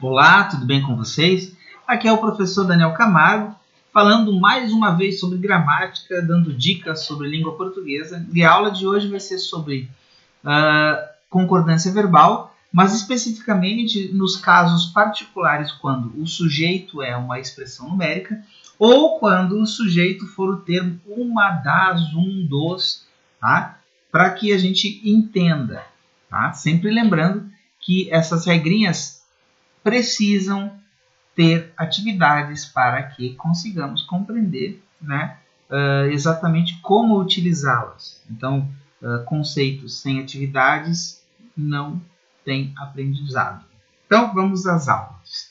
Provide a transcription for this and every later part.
Olá, tudo bem com vocês? Aqui é o professor Daniel Camargo, falando mais uma vez sobre gramática, dando dicas sobre língua portuguesa. E a aula de hoje vai ser sobre concordância verbal, mas especificamente nos casos particulares quando o sujeito é uma expressão numérica ou quando o sujeito for o termo uma, das, um, dos, tá? Para que a gente entenda, tá? Sempre lembrando que essas regrinhas precisam ter atividades para que consigamos compreender, né, exatamente como utilizá-las. Então, conceitos sem atividades não tem aprendizado. Então, vamos às aulas.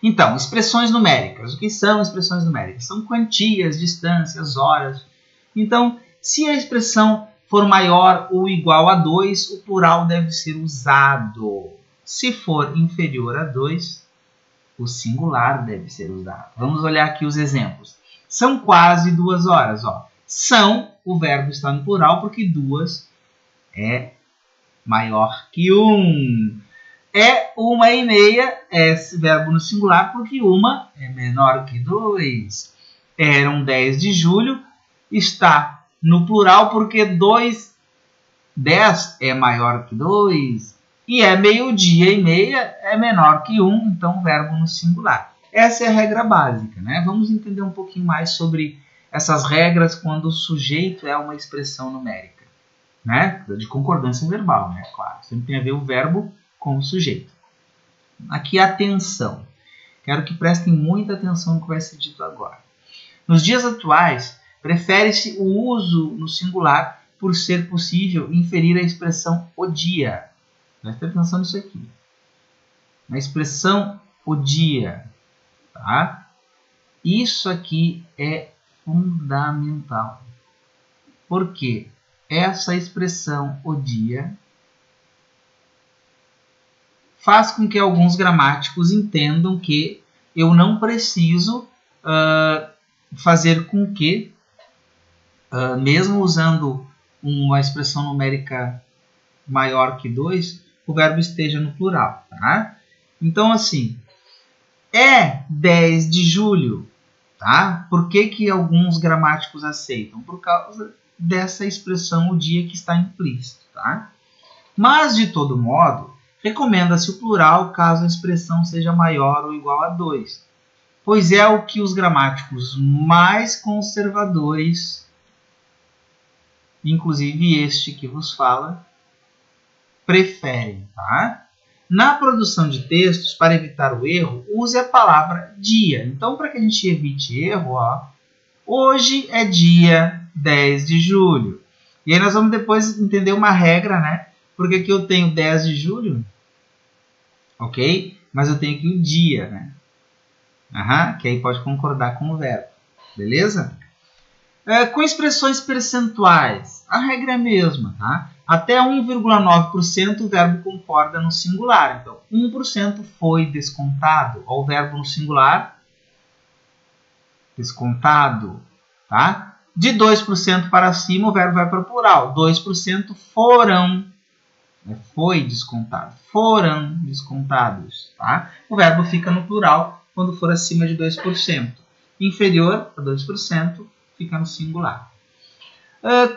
Então, expressões numéricas. O que são expressões numéricas? São quantias, distâncias, horas. Então, se a expressão for maior ou igual a 2, o plural deve ser usado. Se for inferior a 2, o singular deve ser usado. Vamos olhar aqui os exemplos. São quase 2 horas. Ó. São, o verbo está no plural porque 2 é maior que 1. É 1h30, é esse verbo no singular porque 1 é menor que 2. Eram 10 de julho, está no plural porque 10 é maior que 2. E é meio-dia e meia, é menor que 1, então verbo no singular. Essa é a regra básica, né? Vamos entender um pouquinho mais sobre essas regras quando o sujeito é uma expressão numérica, né? De concordância verbal, né? Claro, sempre tem a ver o verbo com o sujeito. Aqui, atenção. Quero que prestem muita atenção no que vai ser dito agora. Nos dias atuais, prefere-se o uso no singular por ser possível inferir a expressão o dia. Presta atenção nisso aqui. Na expressão o dia. Tá? Isso aqui é fundamental. Porque essa expressão o dia faz com que alguns gramáticos entendam que eu não preciso fazer com que, mesmo usando uma expressão numérica maior que 2, o verbo esteja no plural. Tá? Então, assim, é 10 de julho. Tá? Por que alguns gramáticos aceitam? Por causa dessa expressão o dia que está implícito. Tá? Mas, de todo modo, recomenda-se o plural caso a expressão seja maior ou igual a 2, pois é o que os gramáticos mais conservadores, inclusive este que vos fala, preferem. Tá? Na produção de textos, para evitar o erro, use a palavra dia. Então, para que a gente evite erro, ó, hoje é dia 10 de julho. E aí nós vamos depois entender uma regra, né? Porque aqui eu tenho 10 de julho, ok? Mas eu tenho aqui o dia, né? Que aí pode concordar com o verbo, beleza? Com expressões percentuais, a regra é a mesma, tá? Até 1,9% o verbo concorda no singular. Então, 1% foi descontado. Ó, o verbo no singular, descontado, tá? De 2% para cima, o verbo vai para o plural. 2% foram, foi descontado, foram descontados, tá? O verbo fica no plural quando for acima de 2%. Inferior a 2%, fica no singular.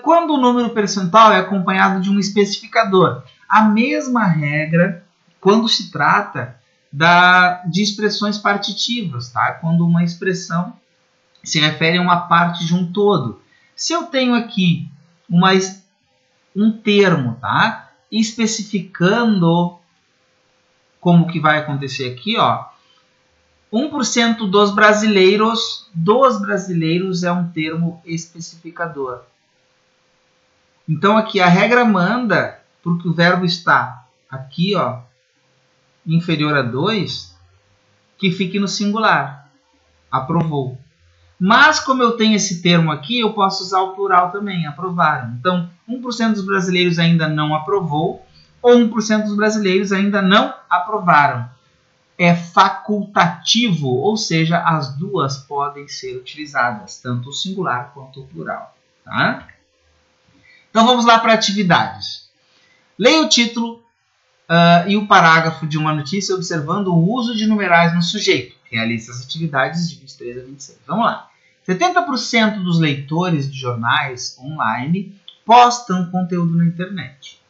Quando o número percentual é acompanhado de um especificador, a mesma regra quando se trata de expressões partitivas, tá? Quando uma expressão se refere a uma parte de um todo. Se eu tenho aqui um termo, tá? Especificando como que vai acontecer aqui, ó, 1% dos brasileiros é um termo especificador. Então, aqui a regra manda, porque o verbo está aqui, ó, inferior a 2, que fique no singular. Aprovou. Mas, como eu tenho esse termo aqui, eu posso usar o plural também, aprovaram. Então, 1% dos brasileiros ainda não aprovou, ou 1% dos brasileiros ainda não aprovaram. É facultativo, ou seja, as duas podem ser utilizadas, tanto o singular quanto o plural. Tá? Então vamos lá para atividades. Leia o título e o parágrafo de uma notícia observando o uso de numerais no sujeito. Realiza as atividades de 23 a 26. Vamos lá. 70% dos leitores de jornais online postam conteúdo na internet.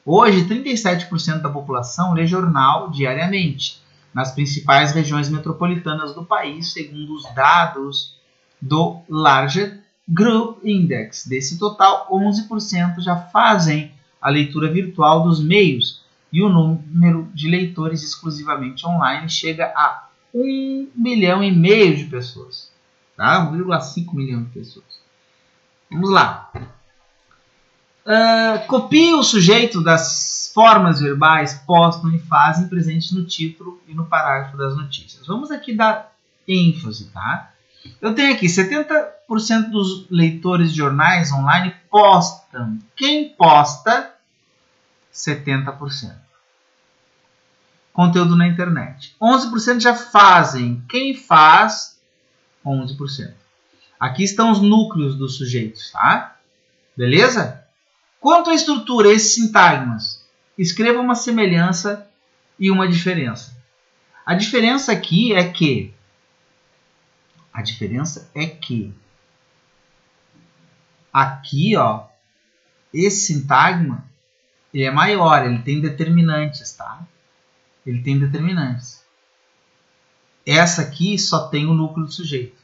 Hoje, 37% da população lê jornal diariamente, nas principais regiões metropolitanas do país, segundo os dados do Larger Group Index. Desse total, 11% já fazem a leitura virtual dos meios, e o número de leitores exclusivamente online chega a 1,5 milhão de pessoas. Tá? 1,5 milhão de pessoas. Vamos lá. Copie o sujeito das formas verbais, postam e fazem presentes no título e no parágrafo das notícias. Vamos aqui dar ênfase, tá? Eu tenho aqui 70% dos leitores de jornais online postam. Quem posta? 70%. Conteúdo na internet. 11% já fazem. Quem faz? 11%. Aqui estão os núcleos dos sujeitos, tá? Beleza? Quanto à estrutura, esses sintagmas, escreva uma semelhança e uma diferença. A diferença aqui é que aqui, ó, esse sintagma, ele é maior, ele tem determinantes, tá? Ele tem determinantes. Essa aqui só tem o núcleo do sujeito,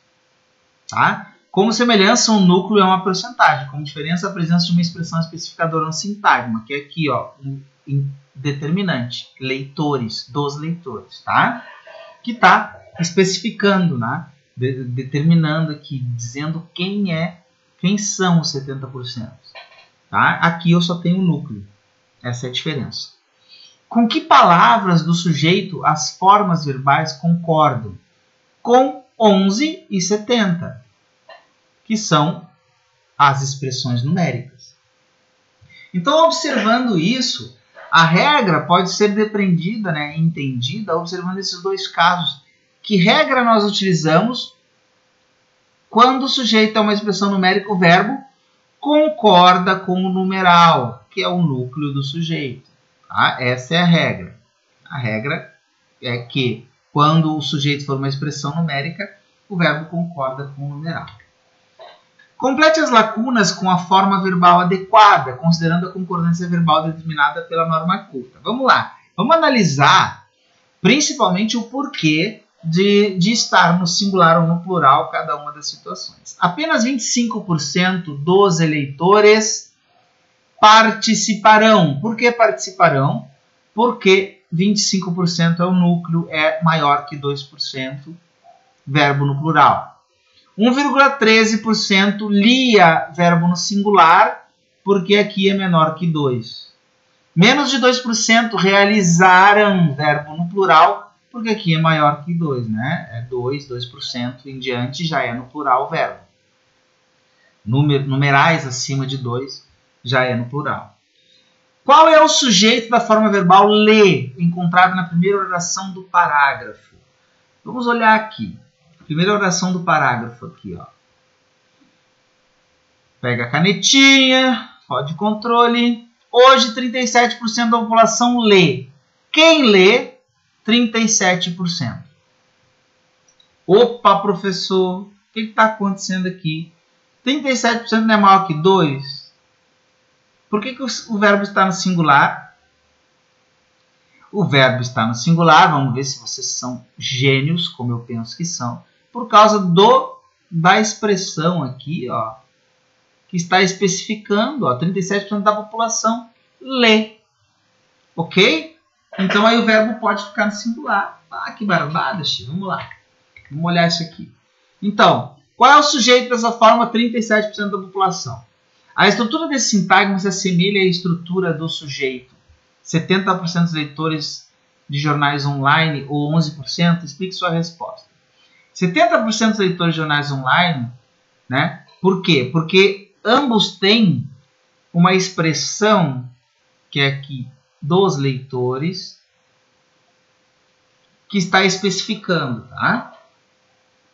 tá? Como semelhança, um núcleo é uma porcentagem. Como diferença, a presença de uma expressão especificadora no sintagma, que é aqui, ó, um determinante, leitores, dos leitores, tá? Que está especificando, né? Determinando aqui, dizendo quem são os 70%. Tá? Aqui eu só tenho o núcleo. Essa é a diferença. Com que palavras do sujeito as formas verbais concordam? Com 11 e 70. Que são as expressões numéricas. Então, observando isso, a regra pode ser depreendida, né, entendida, observando esses dois casos. Que regra nós utilizamos quando o sujeito é uma expressão numérica, o verbo concorda com o numeral, que é o núcleo do sujeito. Tá? Essa é a regra. A regra é que quando o sujeito for uma expressão numérica, o verbo concorda com o numeral. Complete as lacunas com a forma verbal adequada, considerando a concordância verbal determinada pela norma culta. Vamos lá. Vamos analisar principalmente o porquê de estar no singular ou no plural cada uma das situações. Apenas 25% dos eleitores participarão. Por que participarão? Porque 25% é o núcleo, é maior que 2%, verbo no plural. 1,13% lia verbo no singular, porque aqui é menor que 2. Menos de 2% realizaram verbo no plural, porque aqui é maior que 2, né? É 2% em diante já é no plural o verbo. Numerais acima de 2 já é no plural. Qual é o sujeito da forma verbal ler, encontrado na primeira oração do parágrafo? Vamos olhar aqui. Primeira oração do parágrafo aqui, ó. Pega a canetinha, roda de controle. Hoje, 37% da população lê. Quem lê? 37%. Opa, professor, o que está acontecendo aqui? 37% não é maior que 2? Por que o verbo está no singular? O verbo está no singular, vamos ver se vocês são gênios, como eu penso que são, por causa da expressão aqui, ó, que está especificando, ó, 37% da população lê. Ok? Então aí o verbo pode ficar no singular. Ah, que barbada, Chico. Vamos lá. Vamos olhar isso aqui. Então, qual é o sujeito dessa forma? 37% da população. A estrutura desse sintagma se assemelha à estrutura do sujeito. 70% dos leitores de jornais online ou 11%? Explique sua resposta. 70% dos leitores de jornais online, né? Por quê? Porque ambos têm uma expressão que é aqui dos leitores que está especificando, tá?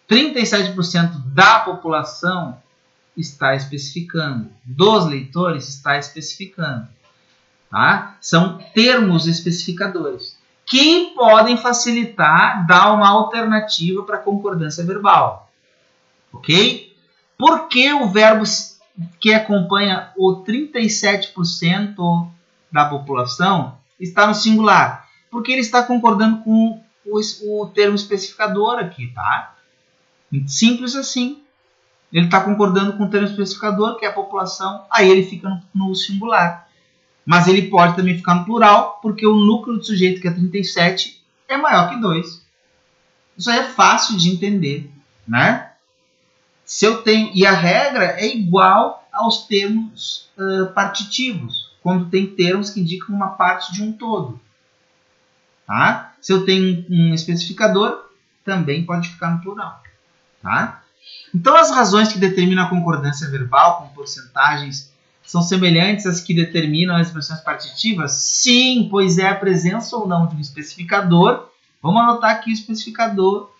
37% da população está especificando, dos leitores está especificando. Tá? São termos especificadores que podem facilitar, dar uma alternativa para a concordância verbal. Ok? Por que o verbo que acompanha o 37% da população está no singular? Porque ele está concordando com o termo especificador aqui, tá? Simples assim. Ele está concordando com o termo especificador, que é a população, aí ele fica no singular. Mas ele pode também ficar no plural, porque o núcleo do sujeito, que é 37, é maior que 2. Isso aí é fácil de entender, né? Se eu tenho, e a regra é igual aos termos partitivos, quando tem termos que indicam uma parte de um todo. Tá? Se eu tenho um especificador, também pode ficar no plural. Tá? Então, as razões que determinam a concordância verbal com porcentagens são semelhantes às que determinam as expressões partitivas? Sim, pois é a presença ou não de um especificador. Vamos anotar aqui o especificador,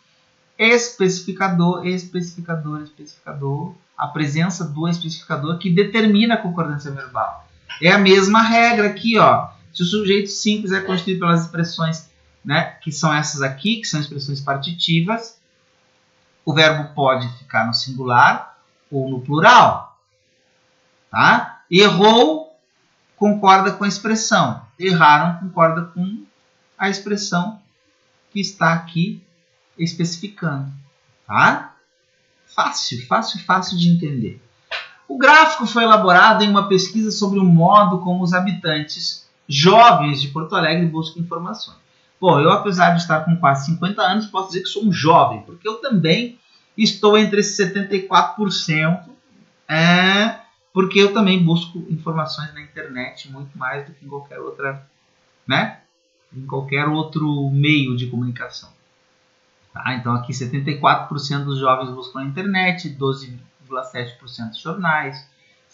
especificador, especificador, especificador. A presença do especificador que determina a concordância verbal. É a mesma regra aqui, ó. Se o sujeito simples é constituído pelas expressões, né, que são essas aqui, que são expressões partitivas, o verbo pode ficar no singular ou no plural. Tá? Errou, concorda com a expressão. Erraram, concorda com a expressão que está aqui especificando. Tá? Fácil, fácil, fácil de entender. O gráfico foi elaborado em uma pesquisa sobre o modo como os habitantes jovens de Porto Alegre buscam informações. Bom, eu, apesar de estar com quase 50 anos, posso dizer que sou um jovem, porque eu também estou entre esses 74%, porque eu também busco informações na internet muito mais do que em qualquer outra, né? Em qualquer outro meio de comunicação. Tá? Então aqui 74% dos jovens buscam na internet, 12,7% jornais,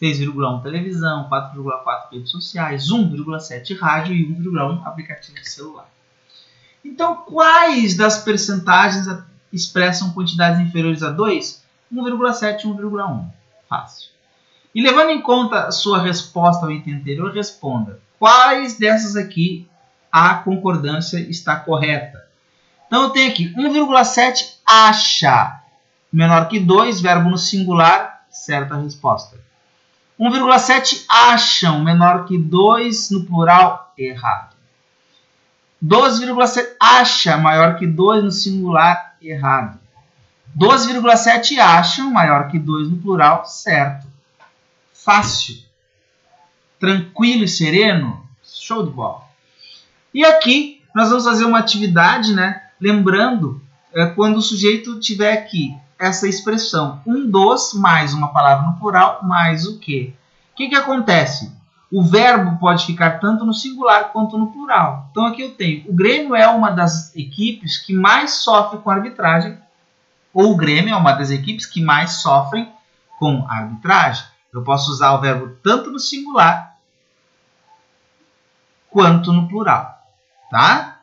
6,1% televisão, 4,4% redes sociais, 1,7% rádio e 1,1% aplicativo de celular. Então, quais das percentagens expressam quantidades inferiores a 2? 1,7% e 1,1%. Fácil. E levando em conta a sua resposta ao item anterior, responda. Quais dessas aqui a concordância está correta? Então eu tenho aqui 1,7 acha menor que 2, verbo no singular, certa resposta. 1,7 acham menor que 2 no plural, errado. 12,7 acha maior que 2 no singular, errado. 12,7 acham maior que 2 no plural, certo. Fácil, tranquilo e sereno, show de bola. E aqui nós vamos fazer uma atividade, né? Lembrando, quando o sujeito tiver aqui essa expressão, um dos, mais uma palavra no plural, mais o quê? O que acontece? O verbo pode ficar tanto no singular quanto no plural. Então aqui eu tenho, o Grêmio é uma das equipes que mais sofre com arbitragem, ou o Grêmio é uma das equipes que mais sofrem com arbitragem. Eu posso usar o verbo tanto no singular quanto no plural, tá?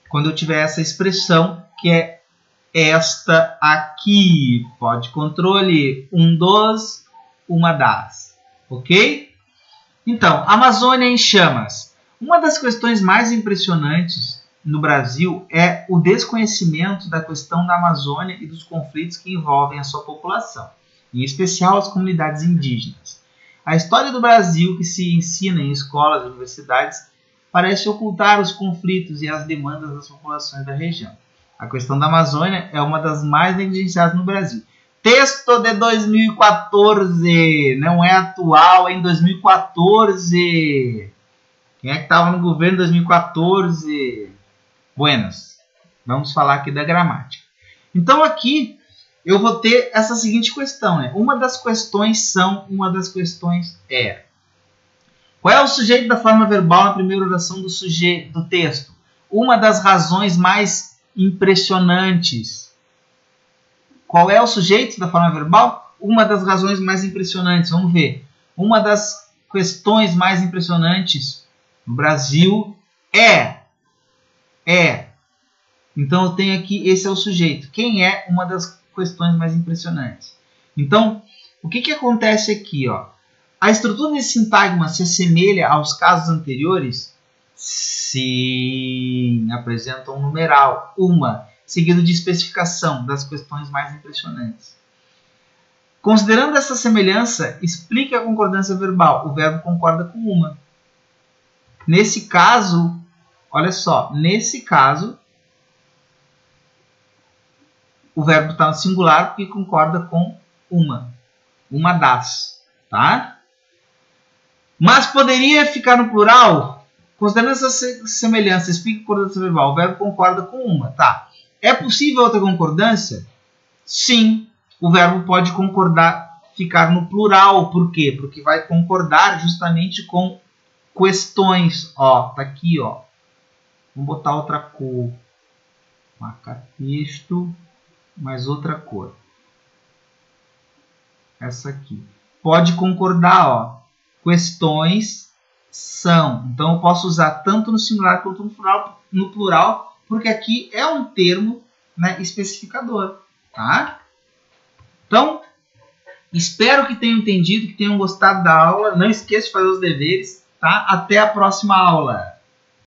Quando eu tiver essa expressão que é esta aqui, pode controle, um dos, uma das, ok? Então, Amazônia em chamas. Uma das questões mais impressionantes no Brasil é o desconhecimento da questão da Amazônia e dos conflitos que envolvem a sua população, em especial as comunidades indígenas. A história do Brasil que se ensina em escolas e universidades parece ocultar os conflitos e as demandas das populações da região. A questão da Amazônia é uma das mais negligenciadas no Brasil. Texto de 2014, não é atual, é em 2014. Quem é que estava no governo em 2014? Buenas. Vamos falar aqui da gramática. Então aqui eu vou ter essa seguinte questão, né? Uma das questões é: qual é o sujeito da forma verbal na primeira oração do texto? Uma das razões mais impressionantes. Qual é o sujeito da forma verbal? Uma das razões mais impressionantes. Vamos ver. Uma das questões mais impressionantes no Brasil é. Então eu tenho aqui, esse é o sujeito. Quem é uma das questões mais impressionantes? Então, o que acontece aqui, ó? A estrutura desse sintagma se assemelha aos casos anteriores? Sim, apresenta um numeral, uma, seguido de especificação das questões mais impressionantes. Considerando essa semelhança, explique a concordância verbal. O verbo concorda com uma. Nesse caso, olha só, nesse caso, o verbo está no singular porque concorda com uma das, tá? Mas poderia ficar no plural? Considerando essa semelhança, explique a concordância verbal. O verbo concorda com uma, tá? É possível outra concordância? Sim. O verbo pode concordar, ficar no plural. Por quê? Porque vai concordar justamente com questões. Ó, tá aqui, ó. Vamos botar outra cor. Marca texto, mais outra cor. Essa aqui. Pode concordar, ó. Questões são. Então eu posso usar tanto no singular quanto no plural, porque aqui é um termo, né, especificador, tá? Então, espero que tenham entendido, que tenham gostado da aula. Não esqueça de fazer os deveres, tá? Até a próxima aula.